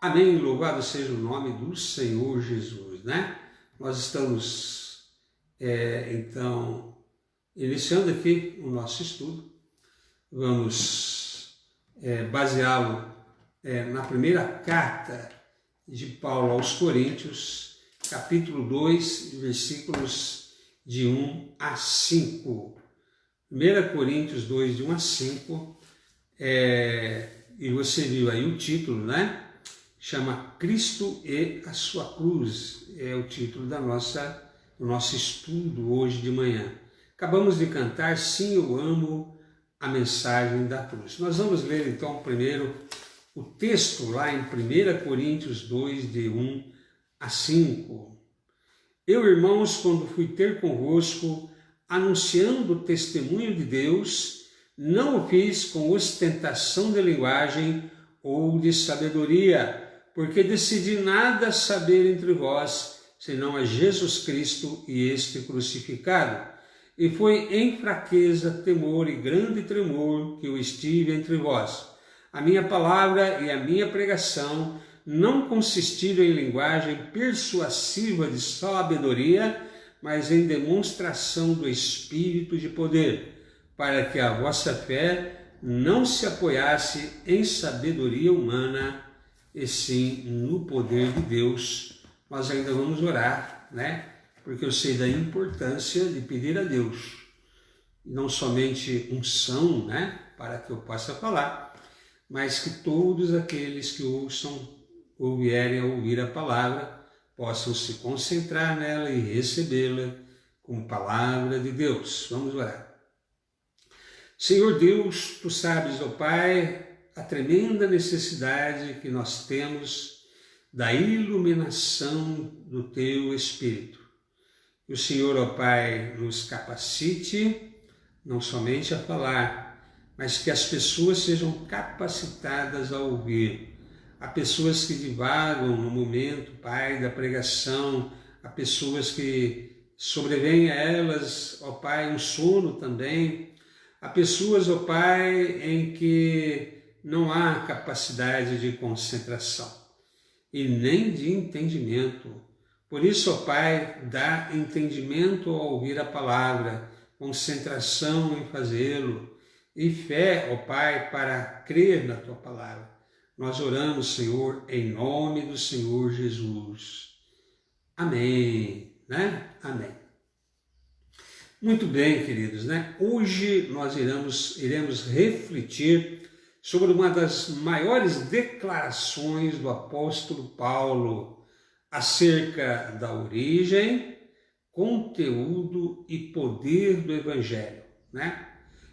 Amém, louvado seja o nome do Senhor Jesus, né? Nós estamos, então, iniciando aqui o nosso estudo. Vamos baseá-lo na primeira carta de Paulo aos Coríntios, capítulo 2, versículos de 1 a 5. 1 Coríntios 2, de 1 a 5, e você viu aí o título, né? Chama Cristo e a sua cruz, é o título do nosso estudo hoje de manhã. Acabamos de cantar Sim, eu amo a mensagem da cruz. Nós vamos ler então primeiro o texto lá em 1 Coríntios 2, de 1 a 5. Eu, irmãos, quando fui ter convosco, anunciando o testemunho de Deus, não o fiz com ostentação de linguagem ou de sabedoria, porque decidi nada saber entre vós, senão a Jesus Cristo e este crucificado. E foi em fraqueza, temor e grande tremor que eu estive entre vós. A minha palavra e a minha pregação não consistiram em linguagem persuasiva de sabedoria, mas em demonstração do Espírito de poder, para que a vossa fé não se apoiasse em sabedoria humana, e sim no poder de Deus. Nós ainda vamos orar, né? Porque eu sei da importância de pedir a Deus, não somente unção, né? Para que eu possa falar, mas que todos aqueles que ouçam ou vierem a ouvir a palavra possam se concentrar nela e recebê-la como palavra de Deus. Vamos orar. Senhor Deus, Tu sabes, ó Pai, a tremenda necessidade que nós temos da iluminação do Teu Espírito. Que o Senhor, ó Pai, nos capacite não somente a falar, mas que as pessoas sejam capacitadas a ouvir. Há pessoas que divagam no momento, Pai, da pregação, há pessoas que sobrevém a elas, ó Pai, um sono também. Há pessoas, ó Pai, em que não há capacidade de concentração e nem de entendimento. Por isso, ó Pai, dá entendimento ao ouvir a palavra, concentração em fazê-lo e fé, ó Pai, para crer na Tua palavra. Nós oramos, Senhor, em nome do Senhor Jesus. Amém, né? Amém. Muito bem, queridos, né? Hoje nós iremos refletir sobre uma das maiores declarações do apóstolo Paulo acerca da origem, conteúdo e poder do Evangelho, né?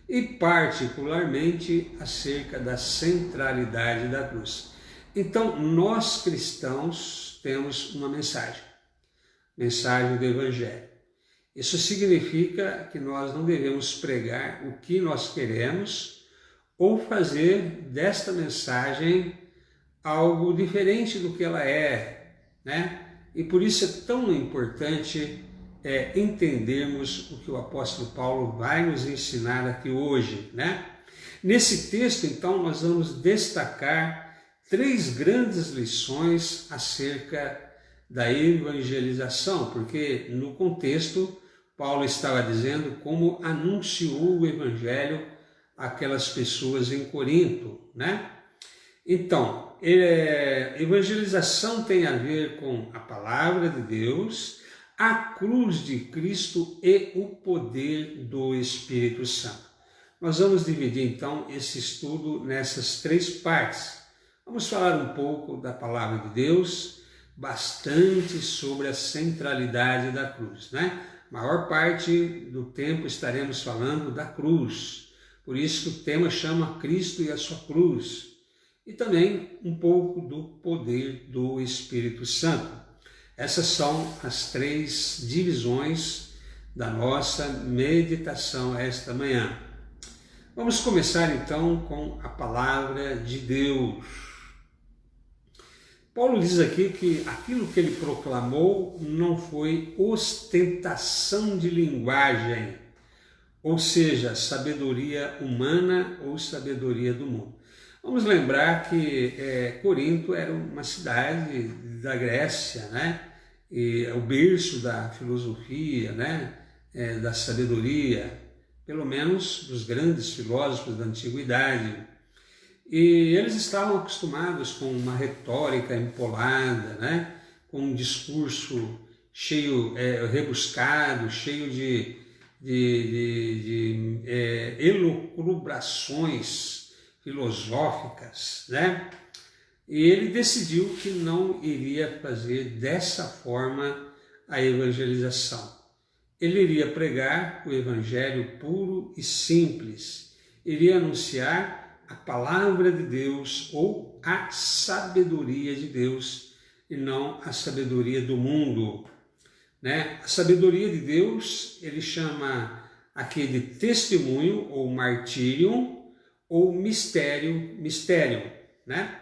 E particularmente acerca da centralidade da cruz. Então, nós cristãos temos uma mensagem do Evangelho. Isso significa que nós não devemos pregar o que nós queremos ou fazer desta mensagem algo diferente do que ela é, né? E por isso é tão importante entendermos o que o apóstolo Paulo vai nos ensinar aqui hoje, né? Nesse texto, então, nós vamos destacar 3 grandes lições acerca da evangelização, porque no contexto Paulo estava dizendo como anunciou o evangelho àquelas pessoas em Corinto, né? Então, evangelização tem a ver com a palavra de Deus, a cruz de Cristo e o poder do Espírito Santo. Nós vamos dividir então esse estudo nessas 3 partes. Vamos falar um pouco da palavra de Deus, bastante sobre a centralidade da cruz, né? A maior parte do tempo estaremos falando da cruz, por isso que o tema chama Cristo e a sua cruz, e também um pouco do poder do Espírito Santo. Essas são as 3 divisões da nossa meditação esta manhã. Vamos começar então com a palavra de Deus. Paulo diz aqui que aquilo que ele proclamou não foi ostentação de linguagem, ou seja, sabedoria humana ou sabedoria do mundo, Vamos lembrar que Corinto era uma cidade da Grécia, né? E o berço da filosofia, né? Da sabedoria, pelo menos dos grandes filósofos da antiguidade. E eles estavam acostumados com uma retórica empolada, né? Com um discurso cheio, rebuscado, cheio de elucubrações filosóficas, né? E ele decidiu que não iria fazer dessa forma a evangelização. Ele iria pregar o evangelho puro e simples, iria anunciar a palavra de Deus ou a sabedoria de Deus e não a sabedoria do mundo, né? A sabedoria de Deus ele chama aqui de testemunho ou martírio ou mistério, né?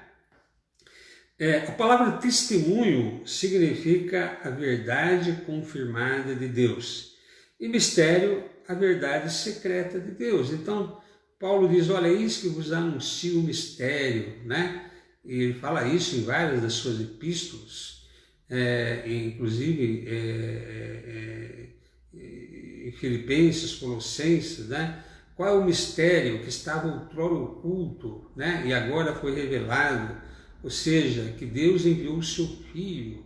A palavra testemunho significa a verdade confirmada de Deus e mistério, a verdade secreta de Deus. Então, Paulo diz, olha, eis que vos anuncio o mistério, né? E ele fala isso em várias das suas epístolas, inclusive em Filipenses, Colossenses, né? Qual é o mistério que estava outrora oculto, né? E agora foi revelado, ou seja, que Deus enviou o seu Filho,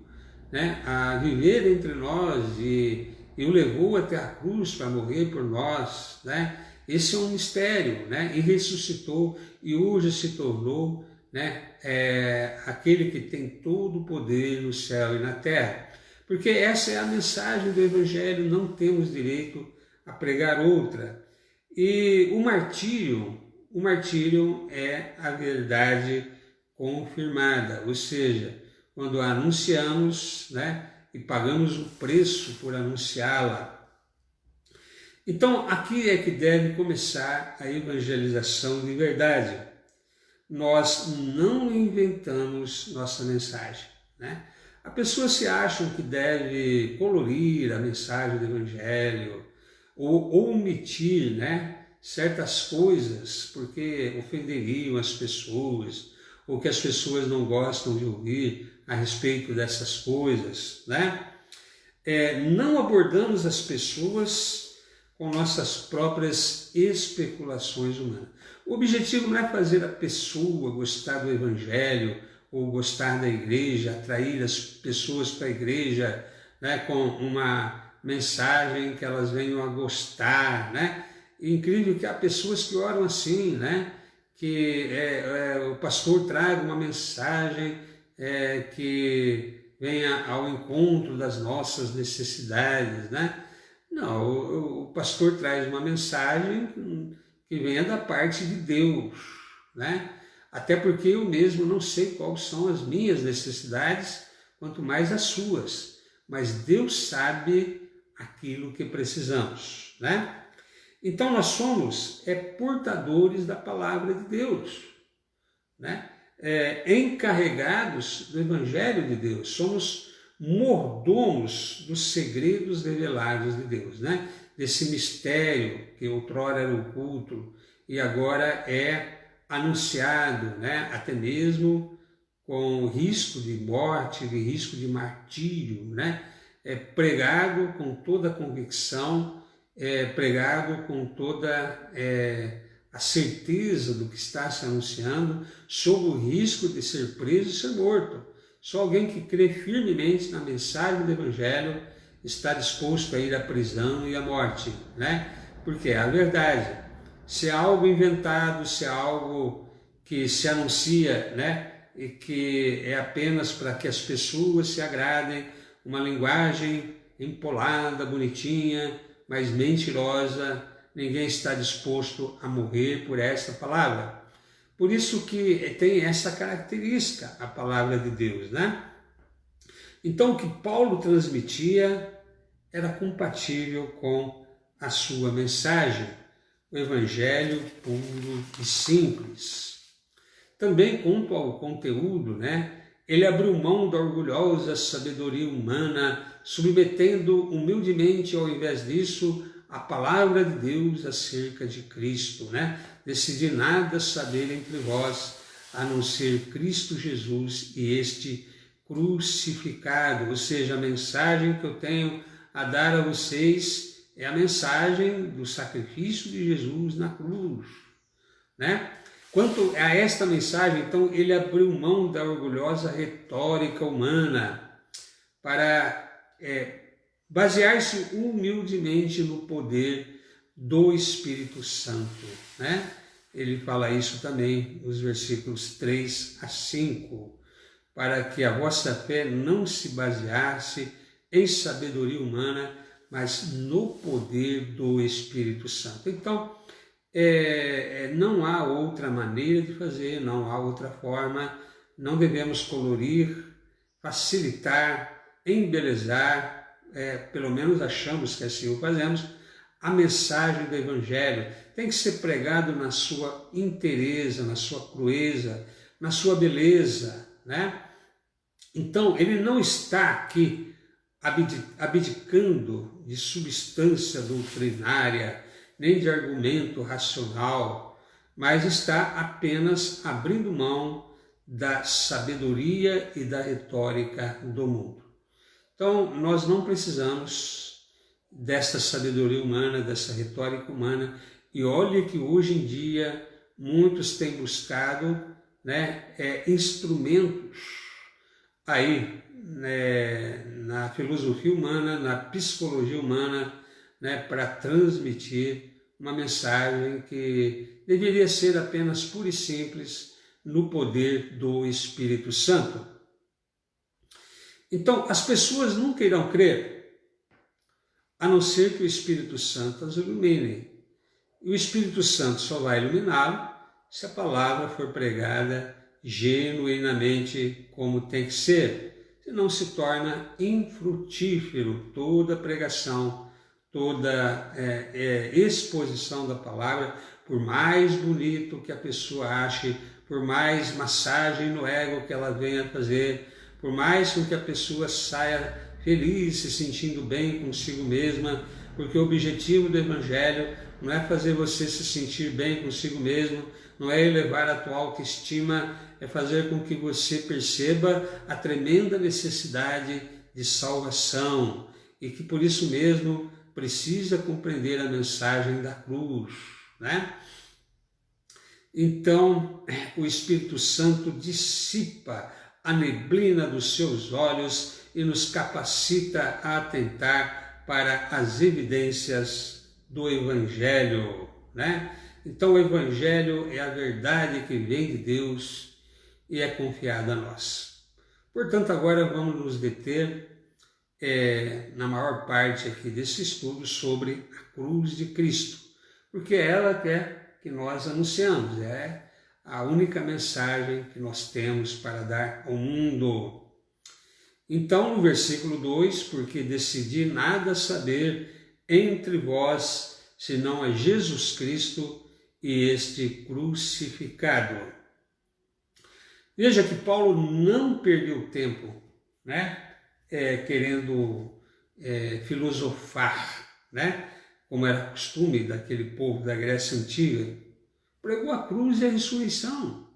né? A viver entre nós e o levou até a cruz para morrer por nós, né? Esse é um mistério, né? E ressuscitou e hoje se tornou, né? Aquele que tem todo o poder no céu e na terra. Porque essa é a mensagem do Evangelho, não temos direito a pregar outra. E o martírio é a verdade confirmada, ou seja, quando a anunciamos, né? E pagamos o preço por anunciá-la. Então, aqui é que deve começar a evangelização de verdade. Nós não inventamos nossa mensagem, né? As pessoas se acham que deve colorir a mensagem do Evangelho ou omitir, né, certas coisas porque ofenderiam as pessoas ou que as pessoas não gostam de ouvir a respeito dessas coisas, né? Não abordamos as pessoas com nossas próprias especulações humanas. O objetivo não é fazer a pessoa gostar do Evangelho ou gostar da igreja, atrair as pessoas para a igreja, né, com uma mensagem que elas venham a gostar, né? E incrível que há pessoas que oram assim, né? Que o pastor traga uma mensagem que venha ao encontro das nossas necessidades, né? Não, o pastor traz uma mensagem que venha da parte de Deus, né? Até porque eu mesmo não sei quais são as minhas necessidades, quanto mais as suas, mas Deus sabe aquilo que precisamos, né? Então nós somos portadores da palavra de Deus, né? Encarregados do Evangelho de Deus, somos mordomos dos segredos revelados de Deus, né? Desse mistério que outrora era oculto e agora é anunciado, né? Até mesmo com risco de morte, de risco de martírio, né? Pregado com toda a convicção, pregado com toda a certeza do que está se anunciando, sob o risco de ser preso e ser morto. Só alguém que crê firmemente na mensagem do Evangelho está disposto a ir à prisão e à morte, né? Porque é a verdade. Se é algo inventado, se é algo que se anuncia, né? E que é apenas para que as pessoas se agradem, uma linguagem empolada, bonitinha, mas mentirosa, ninguém está disposto a morrer por esta palavra. Por isso que tem essa característica, a palavra de Deus, né? Então, o que Paulo transmitia era compatível com a sua mensagem, o Evangelho puro e simples. Também quanto ao conteúdo, né? Ele abriu mão da orgulhosa sabedoria humana, submetendo humildemente, ao invés disso, a palavra de Deus acerca de Cristo, né? Decidi nada saber entre vós, a não ser Cristo Jesus e este crucificado. Ou seja, a mensagem que eu tenho a dar a vocês é a mensagem do sacrifício de Jesus na cruz, né? Quanto a esta mensagem, então, ele abriu mão da orgulhosa retórica humana para basear-se humildemente no poder do Espírito Santo, né? Ele fala isso também nos versículos 3 a 5, para que a vossa fé não se baseasse em sabedoria humana, mas no poder do Espírito Santo. Então, não há outra maneira de fazer, não há outra forma, não devemos colorir, facilitar, embelezar, pelo menos achamos que assim o fazemos, a mensagem do Evangelho. Tem que ser pregado na sua inteireza, na sua crueza, na sua beleza, né? Então, ele não está aqui abdicando de substância doutrinária, nem de argumento racional, mas está apenas abrindo mão da sabedoria e da retórica do mundo. Então, nós não precisamos dessa sabedoria humana, dessa retórica humana, e olhe que hoje em dia muitos têm buscado, né, instrumentos aí, né, na filosofia humana, na psicologia humana, né, para transmitir uma mensagem que deveria ser apenas pura e simples no poder do Espírito Santo. Então, as pessoas nunca irão crer, a não ser que o Espírito Santo as ilumine. E o Espírito Santo só vai iluminá-lo se a palavra for pregada genuinamente como tem que ser. Senão se torna infrutífero toda pregação, toda exposição da palavra, por mais bonito que a pessoa ache, por mais massagem no ego que ela venha fazer, por mais que a pessoa saia feliz, se sentindo bem consigo mesma, porque o objetivo do Evangelho não é fazer você se sentir bem consigo mesmo, não é elevar a tua autoestima, é fazer com que você perceba a tremenda necessidade de salvação e que por isso mesmo precisa compreender a mensagem da cruz, né? Então, o Espírito Santo dissipa a neblina dos seus olhos e nos capacita a atentar para as evidências do Evangelho, né? Então, o Evangelho é a verdade que vem de Deus e é confiada a nós. Portanto, agora vamos nos deter na maior parte aqui desse estudo sobre a cruz de Cristo, porque é ela que nós anunciamos, é a única mensagem que nós temos para dar ao mundo. Então, no versículo 2, porque decidi nada saber entre vós, senão a Jesus Cristo e este crucificado. Veja que Paulo não perdeu tempo, né? Querendo filosofar, né? Como era costume daquele povo da Grécia Antiga. Pregou a cruz e a ressurreição.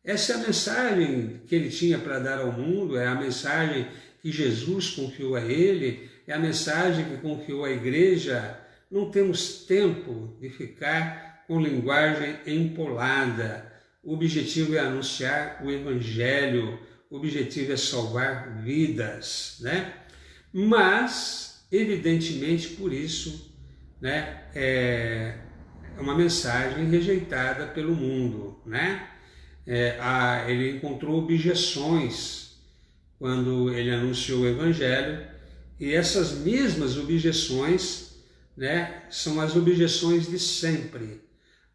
Essa é a mensagem que ele tinha para dar ao mundo, é a mensagem que Jesus confiou a ele, é a mensagem que confiou à igreja. Não temos tempo de ficar com linguagem empolada. O objetivo é anunciar o Evangelho, o objetivo é salvar vidas, né? Mas, evidentemente, por isso, né, é uma mensagem rejeitada pelo mundo, né? Ele encontrou objeções quando ele anunciou o Evangelho, e essas mesmas objeções, né, são as objeções de sempre,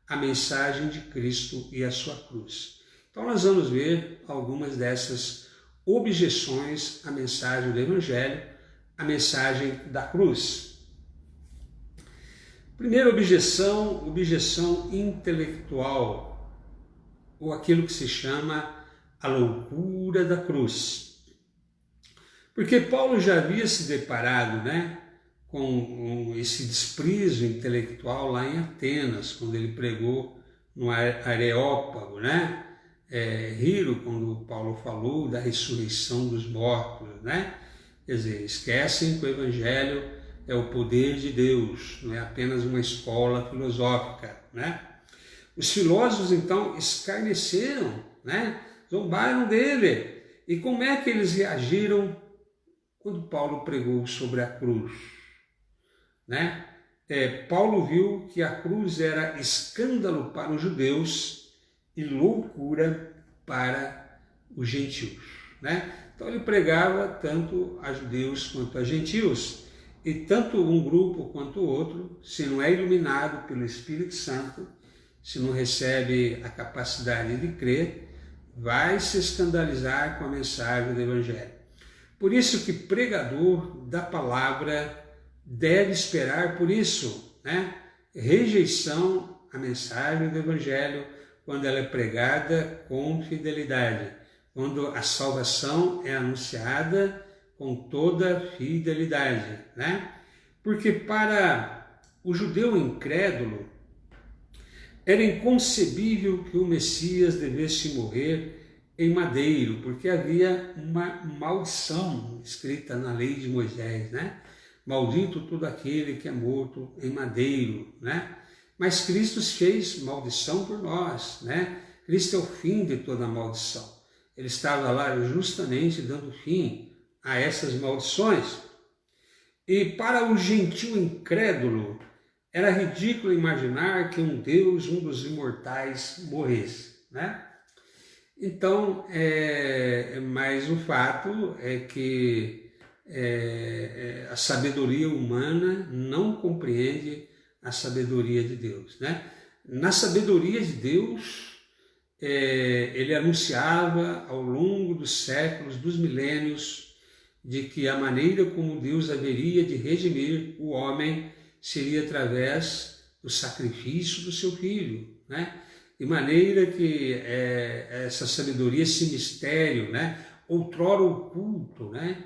a mensagem de Cristo e a sua cruz. Então nós vamos ver algumas dessas objeções à mensagem do Evangelho, à mensagem da cruz. Primeira objeção, objeção intelectual, ou aquilo que se chama a loucura da cruz. Porque Paulo já havia se deparado, né, com esse desprezo intelectual lá em Atenas, quando ele pregou no Areópago, né? riram quando Paulo falou da ressurreição dos mortos, né? Quer dizer, esquecem que o Evangelho é o poder de Deus, não é apenas uma escola filosófica, né? Os filósofos, então, escarneceram, né? Zombaram dele. E como é que eles reagiram quando Paulo pregou sobre a cruz, né? Paulo viu que a cruz era escândalo para os judeus e loucura para os gentios, né? Então ele pregava tanto a judeus quanto a gentios, e tanto um grupo quanto o outro, se não é iluminado pelo Espírito Santo, se não recebe a capacidade de crer, vai se escandalizar com a mensagem do Evangelho. Por isso que pregador da palavra deve esperar por isso, né? Rejeição à mensagem do Evangelho quando ela é pregada com fidelidade, quando a salvação é anunciada com toda fidelidade, né? Porque para o judeu incrédulo era inconcebível que o Messias devesse morrer em madeiro, porque havia uma maldição escrita na lei de Moisés, né? Maldito todo aquele que é morto em madeiro, né? Mas Cristo fez maldição por nós, né? Cristo é o fim de toda maldição. Ele estava lá justamente dando fim a essas maldições. E para o gentio incrédulo, era ridículo imaginar que um Deus, um dos imortais, morresse, né? Então, mas o fato é que a sabedoria humana não compreende a sabedoria de Deus, né? Na sabedoria de Deus, ele anunciava ao longo dos séculos, dos milênios, de que a maneira como Deus haveria de redimir o homem seria através do sacrifício do seu filho, né? De maneira que essa sabedoria, esse mistério, né, outrora oculto, né,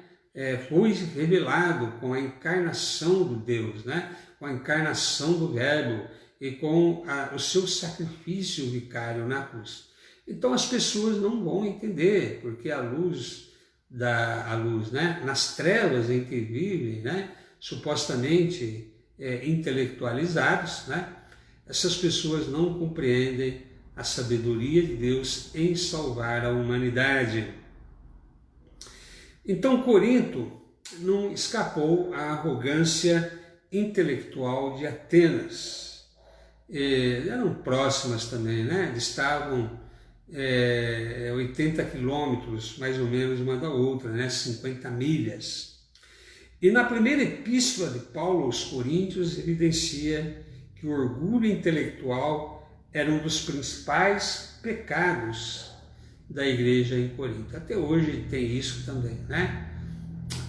foi revelado com a encarnação do Deus, né, com a encarnação do Verbo e com o seu sacrifício vicário na cruz. Então as pessoas não vão entender, porque a luz, né, nas trevas em que vivem, né, supostamente intelectualizados, né, essas pessoas não compreendem a sabedoria de Deus em salvar a humanidade. Então Corinto não escapou à arrogância intelectual de Atenas. Eram próximas também, né? Estavam 80 quilômetros mais ou menos uma da outra, né? 50 milhas. E na primeira epístola de Paulo aos Coríntios evidencia que o orgulho intelectual era um dos principais pecados da igreja em Corinto. Até hoje tem isso também, né?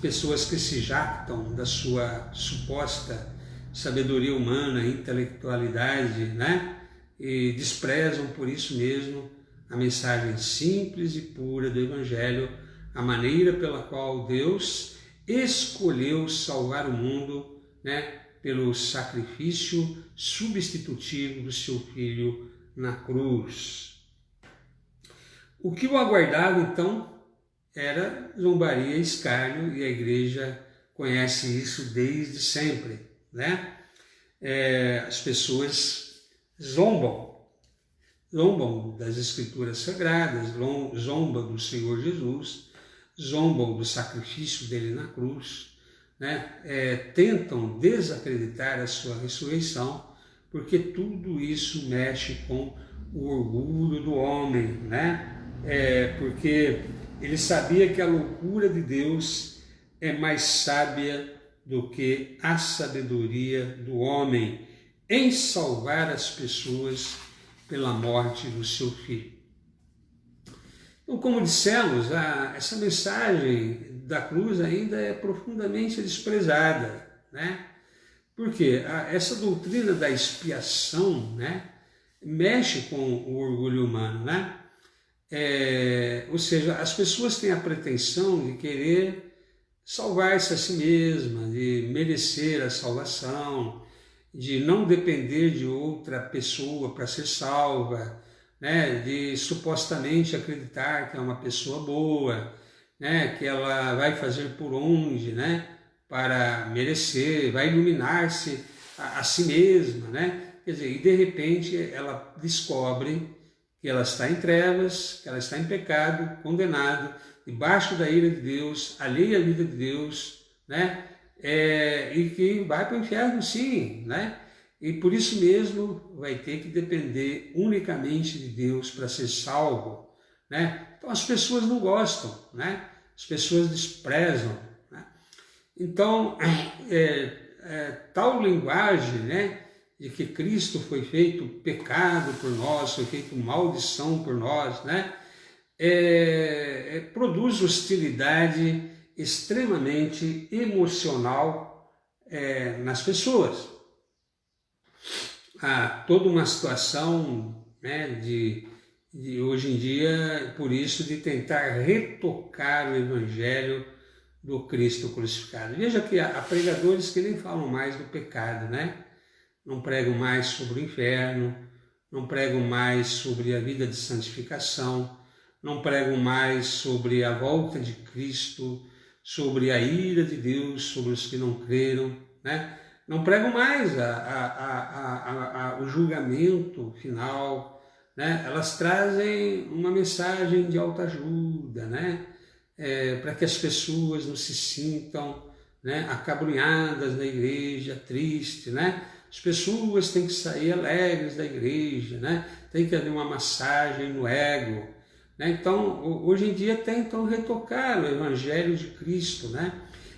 Pessoas que se jactam da sua suposta sabedoria humana, intelectualidade, né? E desprezam por isso mesmo a mensagem simples e pura do Evangelho, a maneira pela qual Deus escolheu salvar o mundo, né? Pelo sacrifício substitutivo do seu Filho na cruz. O que o aguardava, então, era zombaria e escárnio, e a igreja conhece isso desde sempre, né? As pessoas zombam das Escrituras Sagradas, zombam do Senhor Jesus, zombam do sacrifício dele na cruz, né? Tentam desacreditar a sua ressurreição, porque tudo isso mexe com o orgulho do homem, né? Porque ele sabia que a loucura de Deus é mais sábia do que a sabedoria do homem em salvar as pessoas pela morte do seu filho. Então, como dissemos, essa mensagem da cruz ainda é profundamente desprezada, né? Porque essa doutrina da expiação, né, mexe com o orgulho humano, né? Ou seja, as pessoas têm a pretensão de querer salvar-se a si mesma, de merecer a salvação, de não depender de outra pessoa para ser salva, né, de supostamente acreditar que é uma pessoa boa, né, que ela vai fazer por onde, né, para merecer, vai iluminar-se a si mesma, né? Quer dizer, e de repente ela descobre que ela está em trevas, que ela está em pecado, condenado, debaixo da ira de Deus, alheia à vida de Deus, né? E que vai para o inferno, sim, né? E por isso mesmo vai ter que depender unicamente de Deus para ser salvo, né? Então as pessoas não gostam, né? As pessoas desprezam, né? Então, tal linguagem, né, de que Cristo foi feito pecado por nós, foi feito maldição por nós, né, produz hostilidade extremamente emocional nas pessoas. Há toda uma situação, né, de hoje em dia, por isso, de tentar retocar o Evangelho do Cristo crucificado. Veja que há pregadores que nem falam mais do pecado, né? Não pregam mais sobre o inferno, não pregam mais sobre a vida de santificação, não pregam mais sobre a volta de Cristo, sobre a ira de Deus, sobre os que não creram, né? Não pregam mais o julgamento final, né? Elas trazem uma mensagem de autoajuda, né? Para que as pessoas não se sintam, né, acabrunhadas na igreja, tristes, né? As pessoas têm que sair alegres da igreja, né? Tem que haver uma massagem no ego, né? Então, hoje em dia tentam retocar o Evangelho de Cristo, né?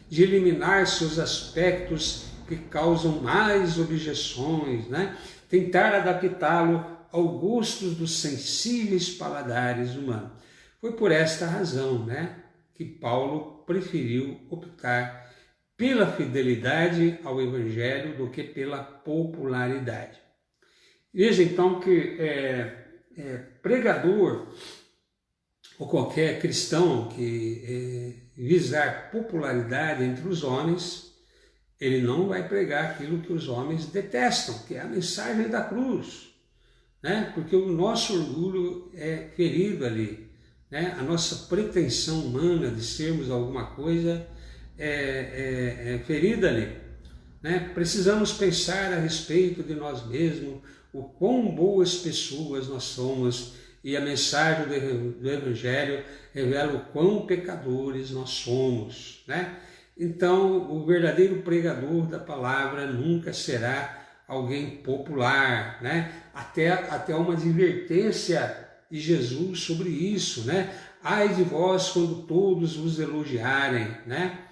De eliminar seus aspectos que causam mais objeções, né? Tentar adaptá-lo ao gosto dos sensíveis paladares humanos. Foi por esta razão, né, que Paulo preferiu optar pela fidelidade ao Evangelho do que pela popularidade. Veja então que pregador ou qualquer cristão que visar popularidade entre os homens, ele não vai pregar aquilo que os homens detestam, que é a mensagem da cruz, né? Porque o nosso orgulho é ferido ali. Né? A nossa pretensão humana de sermos alguma coisa é ferida ali. Né? Precisamos pensar a respeito de nós mesmos, o quão boas pessoas nós somos, e a mensagem do Evangelho revela o quão pecadores nós somos. Né? Então, o verdadeiro pregador da palavra nunca será alguém popular, né? Até uma advertência de Jesus sobre isso, né? Ai de vós quando todos vos elogiarem, né?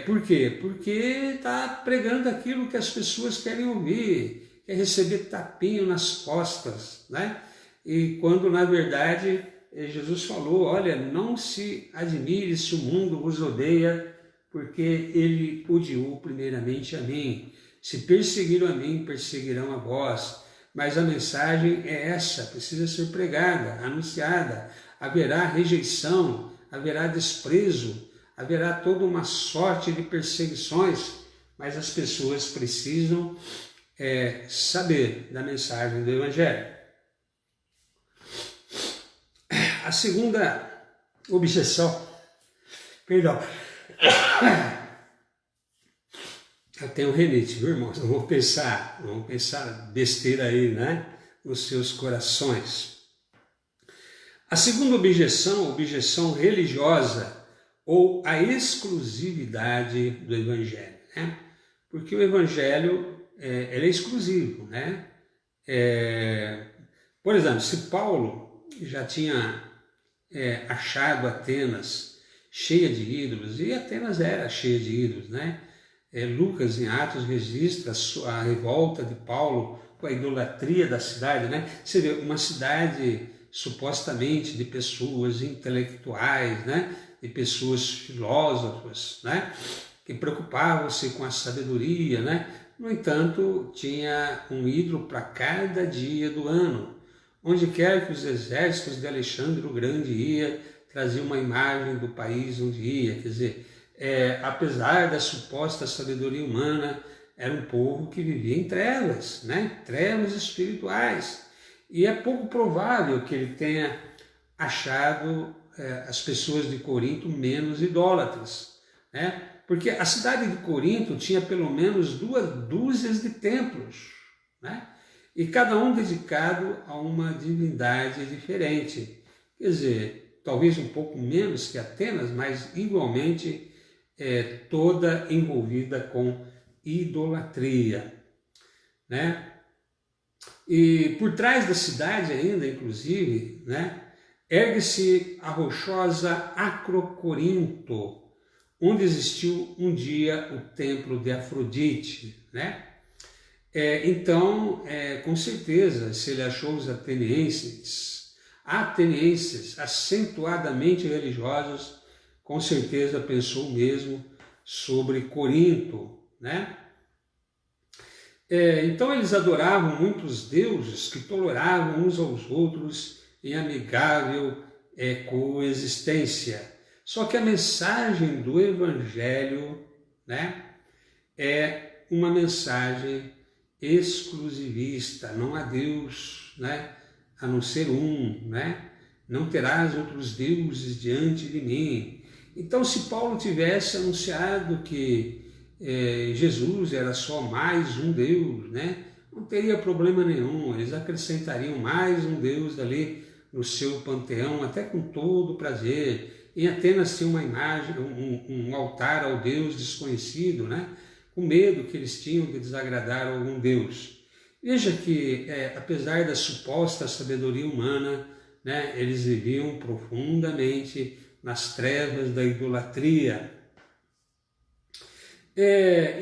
Por quê? Porque está pregando aquilo que as pessoas querem ouvir, quer receber tapinho nas costas, né? E quando na verdade Jesus falou, olha, não se admire se o mundo vos odeia, porque ele odiou primeiramente a mim. Se perseguiram a mim, perseguirão a vós. Mas a mensagem é essa, precisa ser pregada, anunciada. Haverá rejeição, haverá desprezo, haverá toda uma sorte de perseguições, mas as pessoas precisam saber da mensagem do Evangelho. A segunda objeção, perdão, eu tenho renite, viu, irmãos? Não vamos pensar besteira aí, né? Nos seus corações. A segunda objeção religiosa ou a exclusividade do Evangelho, né? Porque o Evangelho ele é exclusivo, né? Por exemplo, se Paulo já tinha achado Atenas cheia de ídolos, e Atenas era cheia de ídolos, né? Lucas, em Atos, registra a revolta de Paulo com a idolatria da cidade, né? Você vê, uma cidade supostamente de pessoas intelectuais, né? De pessoas filósofas, né? Que preocupavam-se com a sabedoria, né? No entanto, tinha um ídolo para cada dia do ano. Onde quer que os exércitos de Alexandre o Grande ia, trazia uma imagem do país onde ia, quer dizer, apesar da suposta sabedoria humana, era um povo que vivia em trevas, né? Trevas espirituais. E é pouco provável que ele tenha achado as pessoas de Corinto menos idólatras, né? Porque a cidade de Corinto tinha pelo menos 2 dúzias de templos, né? E cada um dedicado a uma divindade diferente. Quer dizer, talvez um pouco menos que Atenas, mas igualmente toda envolvida com idolatria, né? E por trás da cidade ainda, inclusive, né, ergue-se a rochosa Acrocorinto, onde existiu um dia o templo de Afrodite, né? Então, com certeza, se ele achou os atenienses acentuadamente religiosos, com certeza pensou mesmo sobre Corinto, né? Então eles adoravam muitos deuses que toleravam uns aos outros em amigável coexistência. Só que a mensagem do Evangelho, né, é uma mensagem exclusivista. Não há Deus, né, a não ser um, né? Não terás outros deuses diante de mim. Então, se Paulo tivesse anunciado que Jesus era só mais um Deus, né, não teria problema nenhum. Eles acrescentariam mais um Deus ali no seu panteão, até com todo prazer. Em Atenas tinha uma imagem, um altar ao Deus desconhecido, né, com medo que eles tinham de desagradar algum Deus. Veja que, apesar da suposta sabedoria humana, né, eles viviam profundamente nas trevas da idolatria.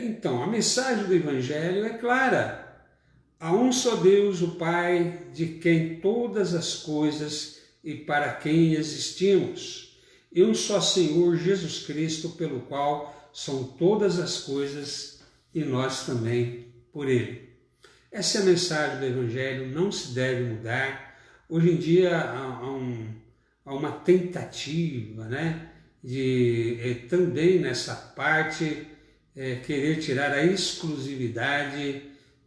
Então, a mensagem do Evangelho é clara. Há um só Deus, o Pai, de quem todas as coisas e para quem existimos, e um só Senhor Jesus Cristo, pelo qual são todas as coisas e nós também por Ele. Essa é a mensagem do Evangelho, não se deve mudar. Hoje em dia há uma tentativa, né, de também nessa parte querer tirar a exclusividade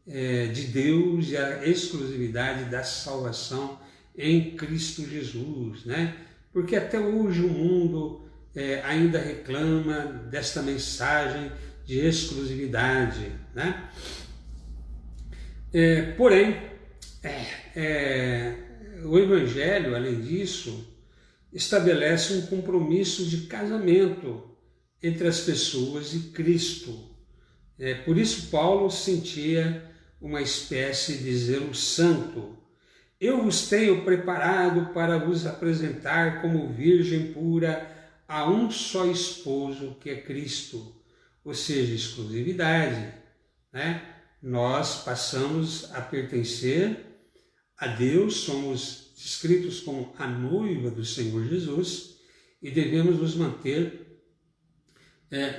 de Deus e a exclusividade da salvação em Cristo Jesus, né? Porque até hoje o mundo ainda reclama desta mensagem de exclusividade, né? Porém, o Evangelho, além disso, estabelece um compromisso de casamento entre as pessoas e Cristo. Por isso Paulo sentia uma espécie de zelo santo. Eu vos tenho preparado para vos apresentar como virgem pura a um só esposo, que é Cristo. Ou seja, exclusividade, né? Nós passamos a pertencer a Deus, somos descritos como a noiva do Senhor Jesus e devemos nos manter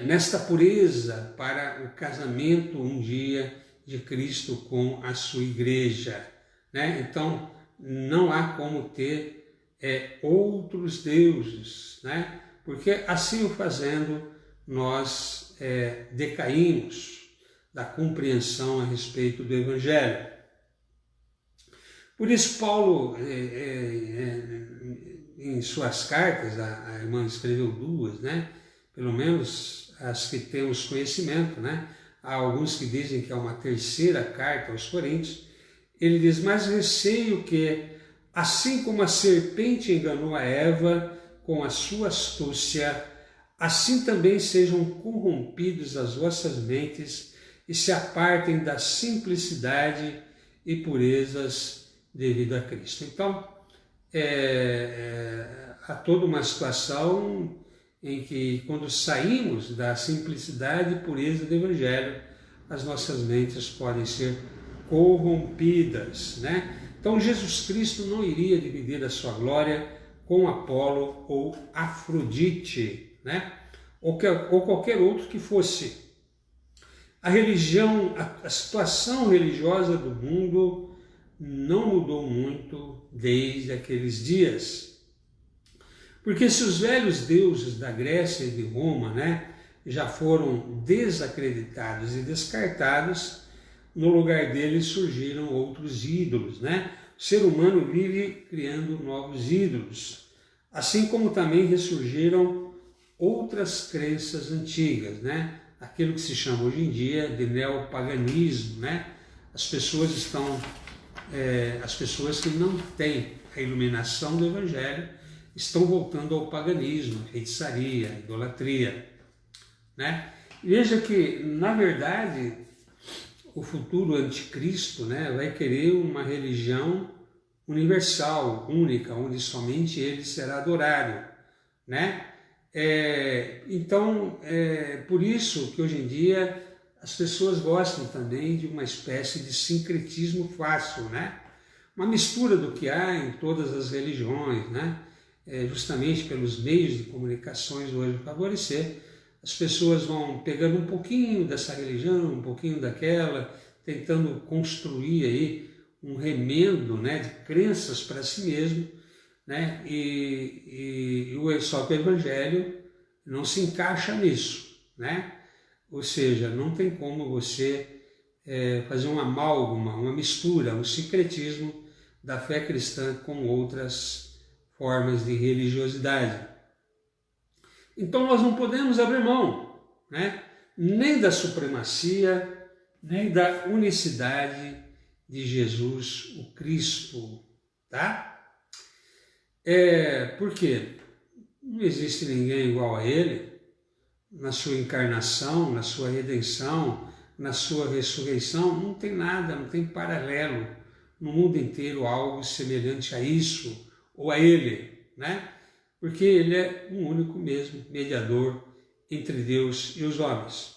nesta pureza para o casamento um dia de Cristo com a sua igreja, né? Então, não há como ter outros deuses, né? Porque assim o fazendo, nós decaímos da compreensão a respeito do Evangelho. Por isso, Paulo, em suas cartas, a irmã escreveu 2, né? Pelo menos as que temos conhecimento, né? Há alguns que dizem que é uma 3ª carta aos Coríntios. Ele diz: mas receio que, assim como a serpente enganou a Eva com a sua astúcia, assim também sejam corrompidos as vossas mentes e se apartem da simplicidade e purezas devido a Cristo. Então, há toda uma situação em que, quando saímos da simplicidade e pureza do Evangelho, as nossas mentes podem ser corrompidas, né? Então, Jesus Cristo não iria dividir a sua glória com Apolo ou Afrodite, né? Ou qualquer outro que fosse. A religião, a situação religiosa do mundo não mudou muito desde aqueles dias. Porque se os velhos deuses da Grécia e de Roma, né, já foram desacreditados e descartados, no lugar deles surgiram outros ídolos, né? O ser humano vive criando novos ídolos, assim como também ressurgiram outras crenças antigas, né? Aquilo que se chama hoje em dia de neopaganismo, né? As pessoas que não têm a iluminação do Evangelho estão voltando ao paganismo, à feitiçaria, à idolatria, né? Veja que, na verdade, o futuro anticristo, né, vai querer uma religião universal, única, onde somente ele será adorado, né? Então, por isso que hoje em dia as pessoas gostam também de uma espécie de sincretismo fácil, né? Uma mistura do que há em todas as religiões, né? Justamente pelos meios de comunicações hoje favorecer, as pessoas vão pegando um pouquinho dessa religião, um pouquinho daquela, tentando construir aí um remendo, né, de crenças para si mesmo, né? Só que o Evangelho não se encaixa nisso, né? Ou seja, não tem como você fazer uma amálgama, uma mistura, um sincretismo da fé cristã com outras formas de religiosidade. Então nós não podemos abrir mão, né, nem da supremacia, nem da unicidade de Jesus, o Cristo, tá? Por quê? Não existe ninguém igual a ele na sua encarnação, na sua redenção, na sua ressurreição. Não tem nada, não tem paralelo no mundo inteiro algo semelhante a isso ou a ele, né? Porque ele é um único mesmo mediador entre Deus e os homens.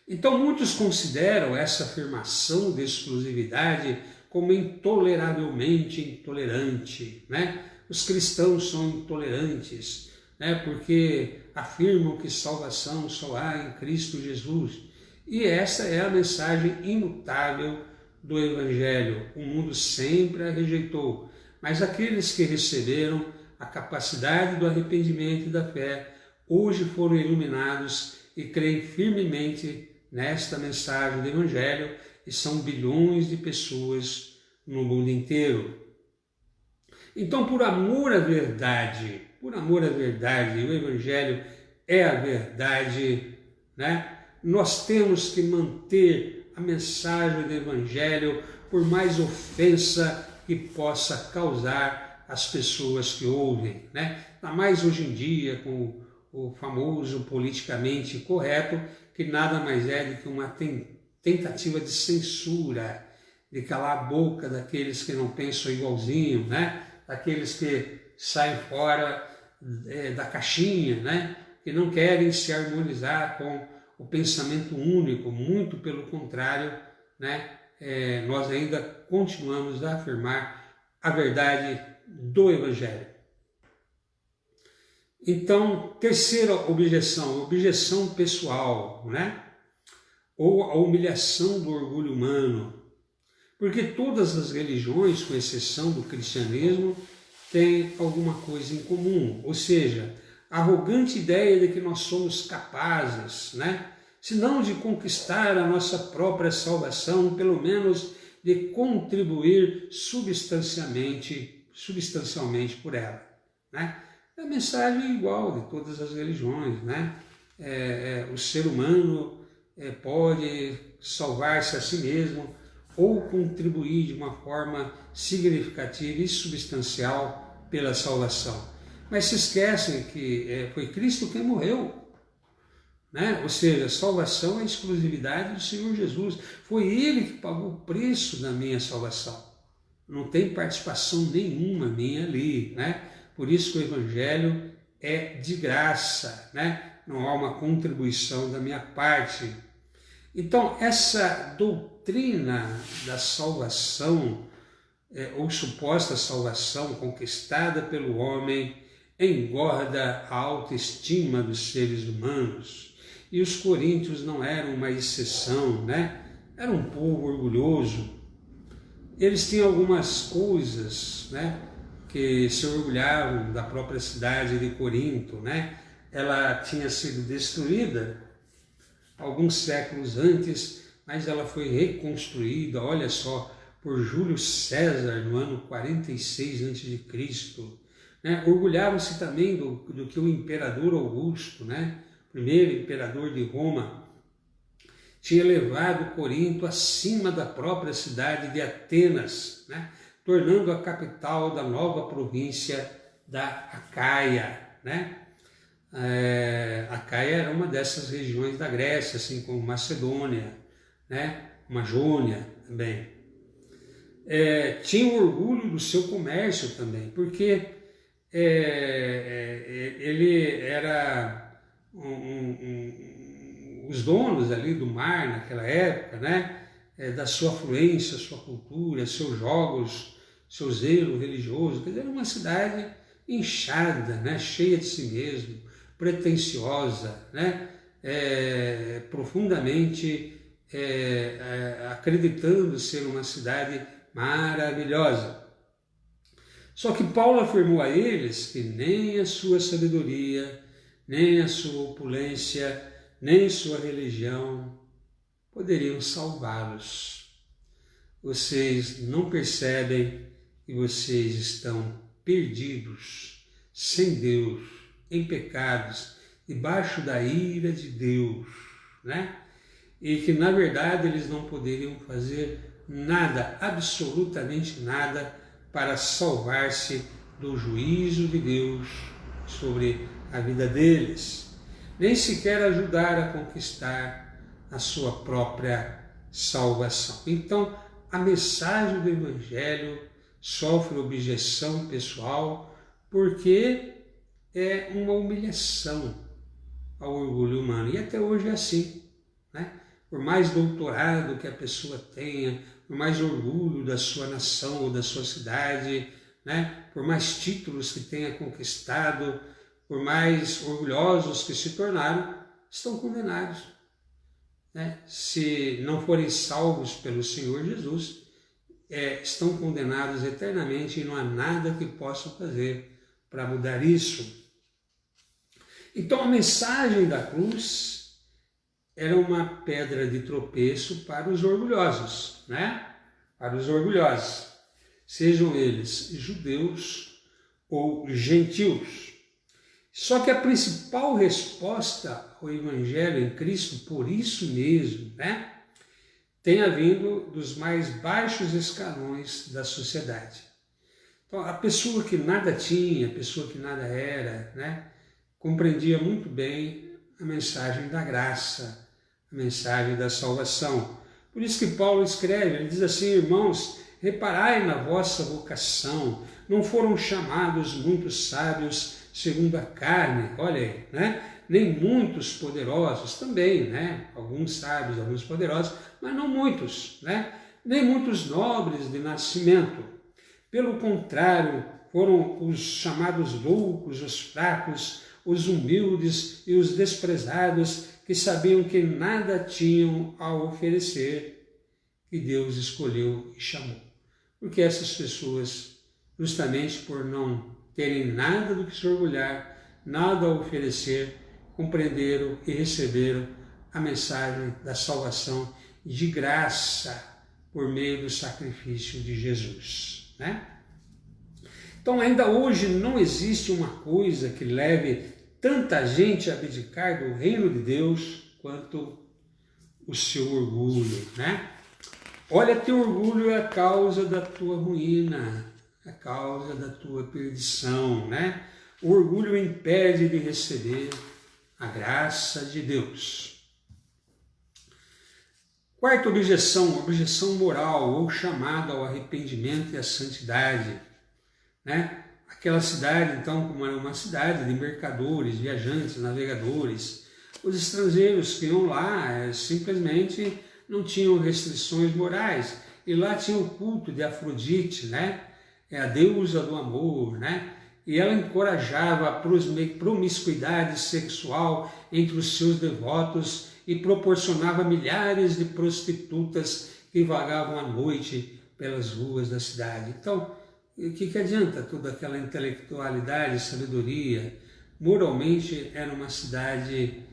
Então muitos consideram essa afirmação de exclusividade como intoleravelmente intolerante, né? Os cristãos são intolerantes, né? Porque afirmam que salvação só há em Cristo Jesus. E essa é a mensagem imutável do Evangelho. O mundo sempre a rejeitou, mas aqueles que receberam a capacidade do arrependimento e da fé, hoje foram iluminados e creem firmemente nesta mensagem do Evangelho, e são bilhões de pessoas no mundo inteiro. Então, por amor à verdade, o Evangelho é a verdade, né? Nós temos que manter a mensagem do Evangelho, por mais ofensa que possa causar as pessoas que ouvem, né? Ainda mais hoje em dia, com o famoso politicamente correto, que nada mais é do que uma tentativa de censura, de calar a boca daqueles que não pensam igualzinho, né? Daqueles que saem fora da caixinha, né? Que não querem se harmonizar com o pensamento único, muito pelo contrário, né? Nós ainda continuamos a afirmar a verdade do Evangelho. Então, terceira objeção pessoal, né? Ou a humilhação do orgulho humano. Porque todas as religiões, com exceção do cristianismo, têm alguma coisa em comum, ou seja, a arrogante ideia de que nós somos capazes, né? Se não de conquistar a nossa própria salvação, pelo menos de contribuir substancialmente por ela, né? É a mensagem igual de todas as religiões, né? O ser humano pode salvar-se a si mesmo ou contribuir de uma forma significativa e substancial pela salvação. Mas se esquecem que foi Cristo quem morreu, né? Ou seja, a salvação é a exclusividade do Senhor Jesus. Foi Ele que pagou o preço da minha salvação. Não tem participação nenhuma minha ali, né? Por isso que o Evangelho é de graça, né? Não há uma contribuição da minha parte. Então, essa doutrina da salvação, ou suposta salvação conquistada pelo homem, engorda a autoestima dos seres humanos. E os coríntios não eram uma exceção, né? Era um povo orgulhoso. Eles tinham algumas coisas, né, que se orgulhavam da própria cidade de Corinto, né? Ela tinha sido destruída alguns séculos antes, mas ela foi reconstruída. Olha só por Júlio César no ano 46 a.C., né? Orgulhavam-se também do que o imperador Augusto, né? Primeiro imperador de Roma, tinha levado Corinto acima da própria cidade de Atenas, né? Tornando a capital da nova província da Acaia, né? Acaia era uma dessas regiões da Grécia, assim como Macedônia, né? Uma Jônia também. Tinha orgulho do seu comércio também, porque ele era os donos ali do mar naquela época, né? Da sua afluência, sua cultura, seus jogos, seu zelo religioso. Quer dizer, era uma cidade inchada, né? Cheia de si mesmo, pretensiosa, né? Profundamente acreditando ser uma cidade maravilhosa. Só que Paulo afirmou a eles que nem a sua sabedoria, nem a sua opulência, nem sua religião poderiam salvá-los. Vocês não percebem que vocês estão perdidos, sem Deus, em pecados, debaixo da ira de Deus, né? E que, na verdade, eles não poderiam fazer nada, absolutamente nada, para salvar-se do juízo de Deus sobre a vida deles, nem sequer ajudar a conquistar a sua própria salvação. Então, a mensagem do Evangelho sofre objeção pessoal porque é uma humilhação ao orgulho humano. E até hoje é assim, né? Por mais doutorado que a pessoa tenha, por mais orgulho da sua nação ou da sua cidade, né? Por mais títulos que tenha conquistado, por mais orgulhosos que se tornaram, estão condenados, né? Se não forem salvos pelo Senhor Jesus, estão condenados eternamente e não há nada que possam fazer para mudar isso. Então a mensagem da cruz era uma pedra de tropeço para os orgulhosos, né? Para os orgulhosos, sejam eles judeus ou gentios. Só que a principal resposta ao Evangelho em Cristo, por isso mesmo, né, tenha vindo dos mais baixos escalões da sociedade. Então, a pessoa que nada tinha, a pessoa que nada era, né, compreendia muito bem a mensagem da graça, a mensagem da salvação. Por isso que Paulo escreve, ele diz assim: irmãos, reparai na vossa vocação, não foram chamados muitos sábios segundo a carne, olha aí, né? Nem muitos poderosos também, né? Alguns sábios, alguns poderosos, mas não muitos, né? Nem muitos nobres de nascimento. Pelo contrário, foram os chamados loucos, os fracos, os humildes e os desprezados, que sabiam que nada tinham a oferecer, que Deus escolheu e chamou. Porque essas pessoas, justamente por não terem nada do que se orgulhar, nada a oferecer, compreenderam e receberam a mensagem da salvação de graça por meio do sacrifício de Jesus, né? Então ainda hoje não existe uma coisa que leve tanta gente a abdicar do reino de Deus quanto o seu orgulho, né? Olha, teu orgulho é a causa da tua ruína, a causa da tua perdição, né? O orgulho impede de receber a graça de Deus. Quarta objeção, objeção moral ou chamada ao arrependimento e à santidade, né? Aquela cidade, então, como era uma cidade de mercadores, viajantes, navegadores, os estrangeiros que iam lá simplesmente não tinham restrições morais, e lá tinha o culto de Afrodite, né? A deusa do amor, né? E ela encorajava a promiscuidade sexual entre os seus devotos e proporcionava milhares de prostitutas que vagavam à noite pelas ruas da cidade. Então, o que adianta toda aquela intelectualidade, sabedoria? Moralmente era uma cidade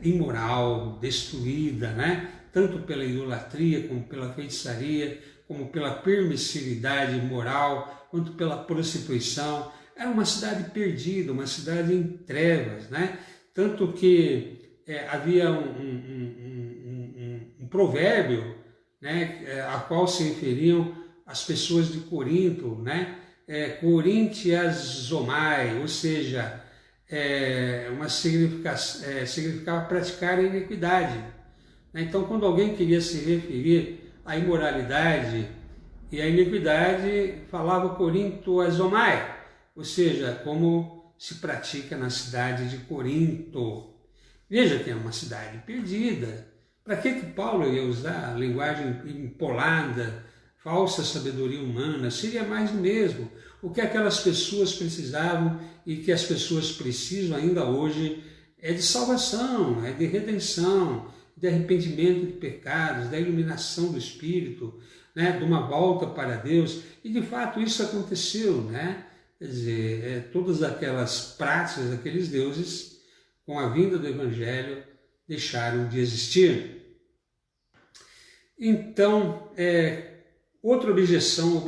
imoral, destruída, né? Tanto pela idolatria, como pela feitiçaria, como pela permissividade moral, quanto pela prostituição. Era uma cidade perdida, uma cidade em trevas, né? Tanto que havia um provérbio, né, a qual se referiam as pessoas de Corinto, né? Corintiazomai, ou seja, significava praticar a iniquidade. Então, quando alguém queria se referir à imoralidade e à iniquidade, falava Corintiazomai, ou seja, como se pratica na cidade de Corinto. Veja que é uma cidade perdida. Para que Paulo ia usar linguagem empolada, falsa sabedoria humana? Seria mais do mesmo. O que aquelas pessoas precisavam e que as pessoas precisam ainda hoje é de salvação, é de redenção, de arrependimento de pecados, da iluminação do Espírito, né, de uma volta para Deus. E de fato isso aconteceu, né? Quer dizer, todas aquelas práticas daqueles deuses, com a vinda do Evangelho, deixaram de existir. Então, outra objeção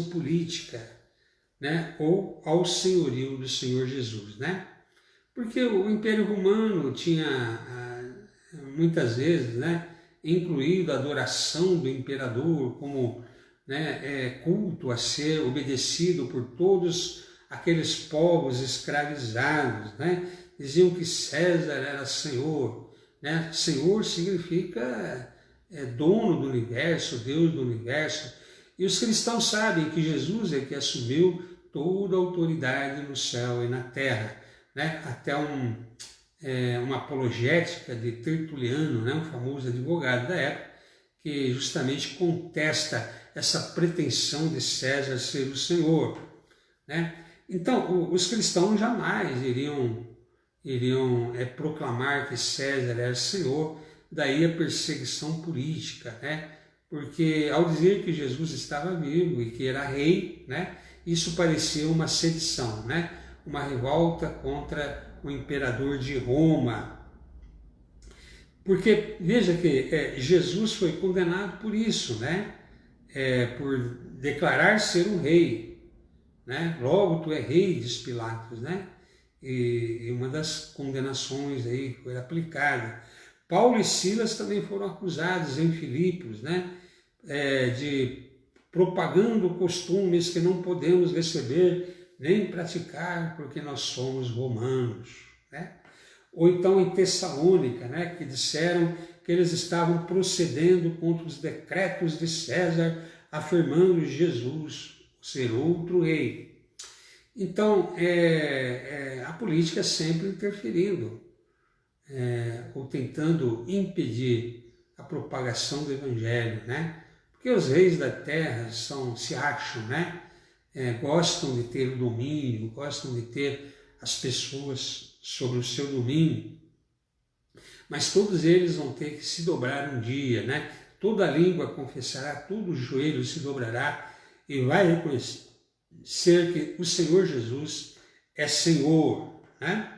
política, né, ou ao senhorio do Senhor Jesus, né? Porque o Império Romano tinha, muitas vezes, né, incluído a adoração do imperador como, né, culto a ser obedecido por todos aqueles povos escravizados, né? Diziam que César era Senhor, né? Senhor significa dono do universo, Deus do universo. E os cristãos sabem que Jesus é que assumiu toda a autoridade no céu e na terra, né? Até uma apologética de Tertuliano, né? Um famoso advogado da época, que justamente contesta essa pretensão de César ser o Senhor, né? Então, os cristãos jamais iriam proclamar que César era Senhor, daí a perseguição política, né? Porque ao dizer que Jesus estava vivo e que era rei, né, isso parecia uma sedição, né? Uma revolta contra o imperador de Roma. Porque veja que Jesus foi condenado por isso, né? Por declarar ser um rei, né? Logo tu é rei, diz Pilatos, né? E uma das condenações aí foi aplicada. Paulo e Silas também foram acusados em Filipos, né? De propagando costumes que não podemos receber nem praticar porque nós somos romanos, né? Ou então em Tessalônica, né? Que disseram que eles estavam procedendo contra os decretos de César, afirmando Jesus ser outro rei. Então, a política sempre interferindo, ou tentando impedir a propagação do Evangelho, né? Porque os reis da terra se acham, né? Gostam de ter o domínio, gostam de ter as pessoas sobre o seu domínio, mas todos eles vão ter que se dobrar um dia, né? Toda língua confessará, todo joelho se dobrará e vai reconhecer que o Senhor Jesus é Senhor, né?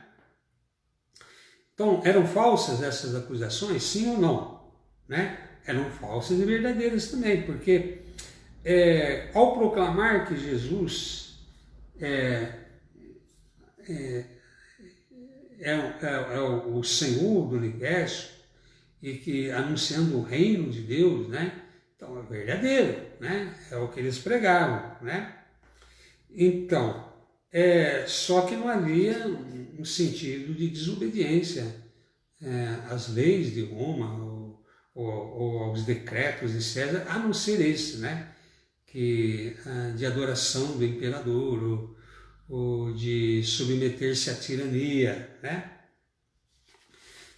Então, eram falsas essas acusações, sim ou não? Né? Eram falsas e verdadeiras também, porque ao proclamar que Jesus é o Senhor do universo e que anunciando o reino de Deus, né? Então é verdadeiro, né? É o que eles pregavam, né? Então, só que não havia um sentido de desobediência às leis de Roma ou aos decretos de César, a não ser esse, né? De adoração do imperador ou de submeter-se à tirania, né?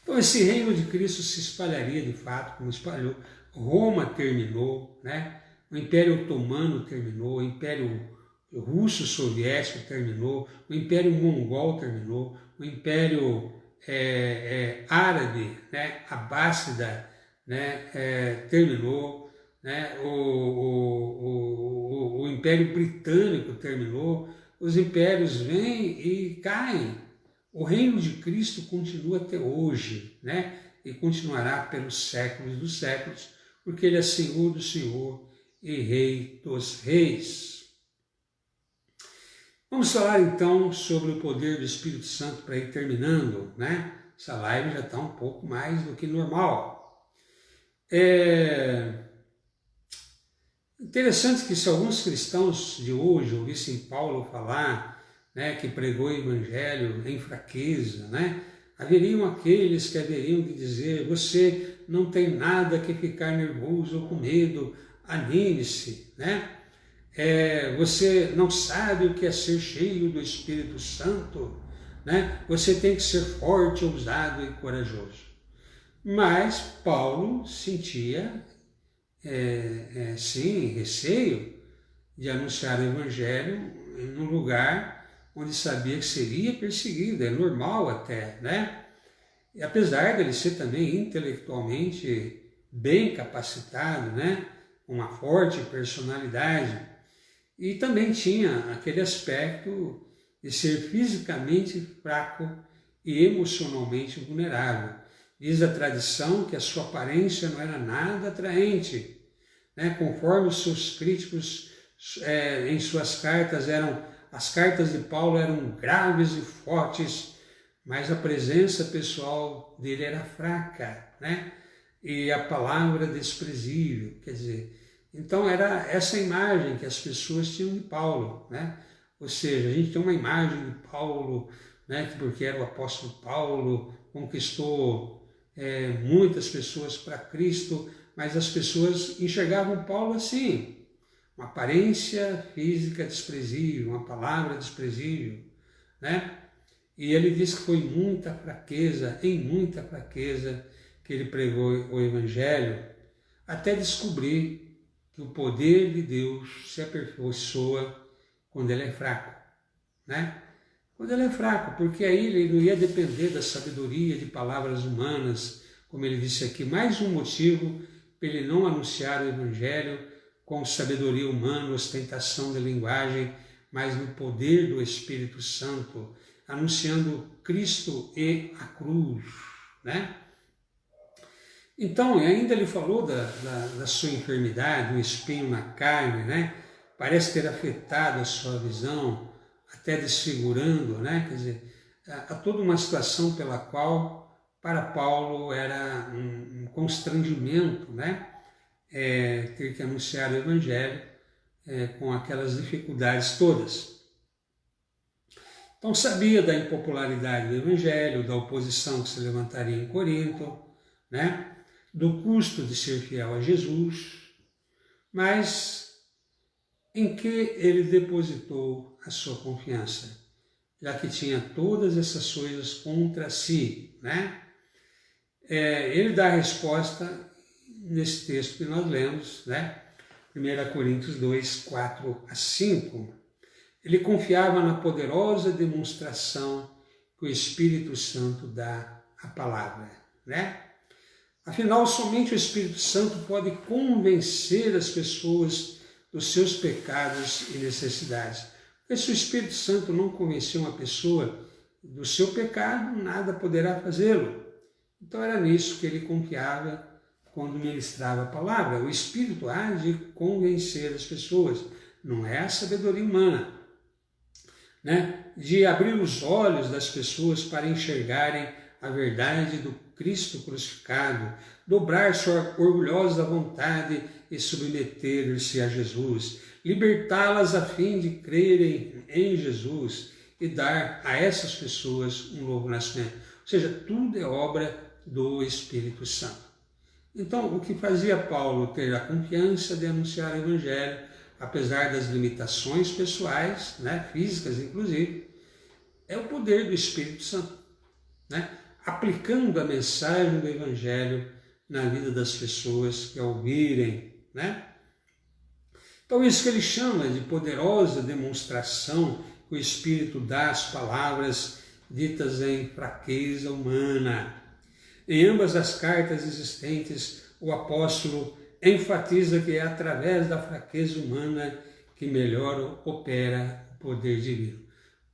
Então esse reino de Cristo se espalharia de fato, como espalhou. Roma terminou, né? O Império Otomano terminou, o Império Russo Soviético terminou, o Império Mongol terminou, o Império Árabe, né? Abássida, né? Terminou, né? O Império Britânico terminou, os impérios vêm e caem. O reino de Cristo continua até hoje, né? E continuará pelos séculos dos séculos, porque Ele é Senhor do Senhor e Rei dos reis. Vamos falar então sobre o poder do Espírito Santo para ir terminando, né? Essa live já está um pouco mais do que normal. Interessante que se alguns cristãos de hoje ouvissem Paulo falar, né, que pregou o evangelho em fraqueza, né, haveriam aqueles que haveriam de dizer: você não tem nada que ficar nervoso ou com medo, anime-se, né? Você não sabe o que é ser cheio do Espírito Santo, né? Você tem que ser forte, ousado e corajoso. Mas Paulo sentia sim, receio de anunciar o Evangelho num lugar onde sabia que seria perseguido, é normal até, né? E apesar dele ser também intelectualmente bem capacitado, né? Uma forte personalidade, e também tinha aquele aspecto de ser fisicamente fraco e emocionalmente vulnerável. Diz a tradição que a sua aparência não era nada atraente, né? Conforme os seus críticos em suas cartas as cartas de Paulo eram graves e fortes, mas a presença pessoal dele era fraca, né? E a palavra desprezível, quer dizer, então era essa imagem que as pessoas tinham de Paulo, né? Ou seja, a gente tem uma imagem de Paulo, né, porque era o apóstolo Paulo, conquistou muitas pessoas para Cristo, mas as pessoas enxergavam Paulo assim, uma aparência física desprezível, uma palavra desprezível, né? E ele diz que foi em muita fraqueza, que ele pregou o Evangelho, até descobrir que o poder de Deus se aperfeiçoa quando ele é fraco, né? Quando ele é fraco, porque aí ele não ia depender da sabedoria de palavras humanas, como ele disse aqui, mais um motivo para ele não anunciar o Evangelho com sabedoria humana, ostentação de linguagem, mas no poder do Espírito Santo, anunciando Cristo e a cruz, né? Então, ainda ele falou da sua enfermidade, um espinho na carne, né? Parece ter afetado a sua visão, até desfigurando, né? Quer dizer, há toda uma situação pela qual, para Paulo, era um constrangimento, né? Ter que anunciar o Evangelho com aquelas dificuldades todas. Então, sabia da impopularidade do Evangelho, da oposição que se levantaria em Corinto, né? Do custo de ser fiel a Jesus, mas em que ele depositou a sua confiança, já que tinha todas essas coisas contra si, né? Ele dá a resposta nesse texto que nós lemos, né? 1 Coríntios 2, 4 a 5. Ele confiava na poderosa demonstração que o Espírito Santo dá à palavra, né? Afinal, somente o Espírito Santo pode convencer as pessoas dos seus pecados e necessidades. Porque se o Espírito Santo não convencer uma pessoa do seu pecado, nada poderá fazê-lo. Então era nisso que ele confiava quando ministrava a palavra. O Espírito há de convencer as pessoas, não é a sabedoria humana, né? De abrir os olhos das pessoas para enxergarem a verdade do Cristo crucificado, dobrar sua orgulhosa vontade e submeter-se a Jesus, libertá-las a fim de crerem em Jesus e dar a essas pessoas um novo nascimento. Ou seja, tudo é obra do Espírito Santo. Então, o que fazia Paulo ter a confiança de anunciar o Evangelho, apesar das limitações pessoais, né, físicas inclusive, é o poder do Espírito Santo, né? Aplicando a mensagem do Evangelho na vida das pessoas que a ouvirem, né? Então, isso que ele chama de poderosa demonstração que o Espírito dá às palavras ditas em fraqueza humana. Em ambas as cartas existentes, o apóstolo enfatiza que é através da fraqueza humana que melhor opera o poder divino.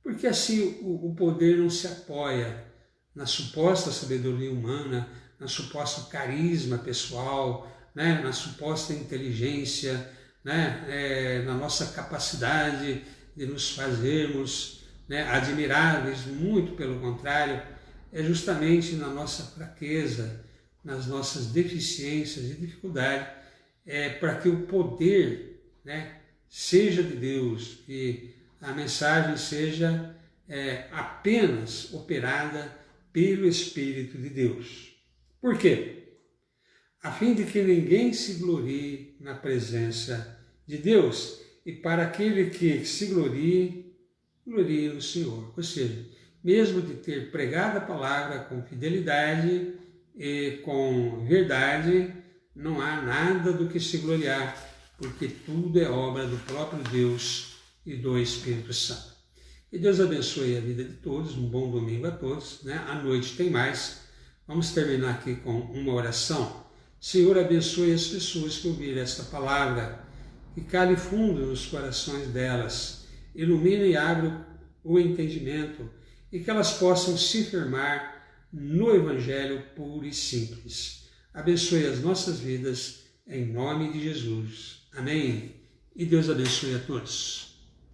Porque assim o poder não se apoia na suposta sabedoria humana, na suposta carisma pessoal, né, na suposta inteligência, né, na nossa capacidade de nos fazermos, né, admiráveis, muito pelo contrário, é justamente na nossa fraqueza, nas nossas deficiências e dificuldades, para que o poder, né, seja de Deus e a mensagem seja apenas operada pelo Espírito de Deus. Por quê? A fim de que ninguém se glorie na presença de Deus, e para aquele que se glorie, glorie no Senhor. Ou seja, mesmo de ter pregado a palavra com fidelidade e com verdade, não há nada do que se gloriar, porque tudo é obra do próprio Deus e do Espírito Santo. Que Deus abençoe a vida de todos, um bom domingo a todos, né? À noite tem mais. Vamos terminar aqui com uma oração. Senhor, abençoe as pessoas que ouviram esta palavra, que cale fundo nos corações delas, ilumine e abra o entendimento, e que elas possam se firmar no Evangelho puro e simples. Abençoe as nossas vidas, em nome de Jesus. Amém. E Deus abençoe a todos.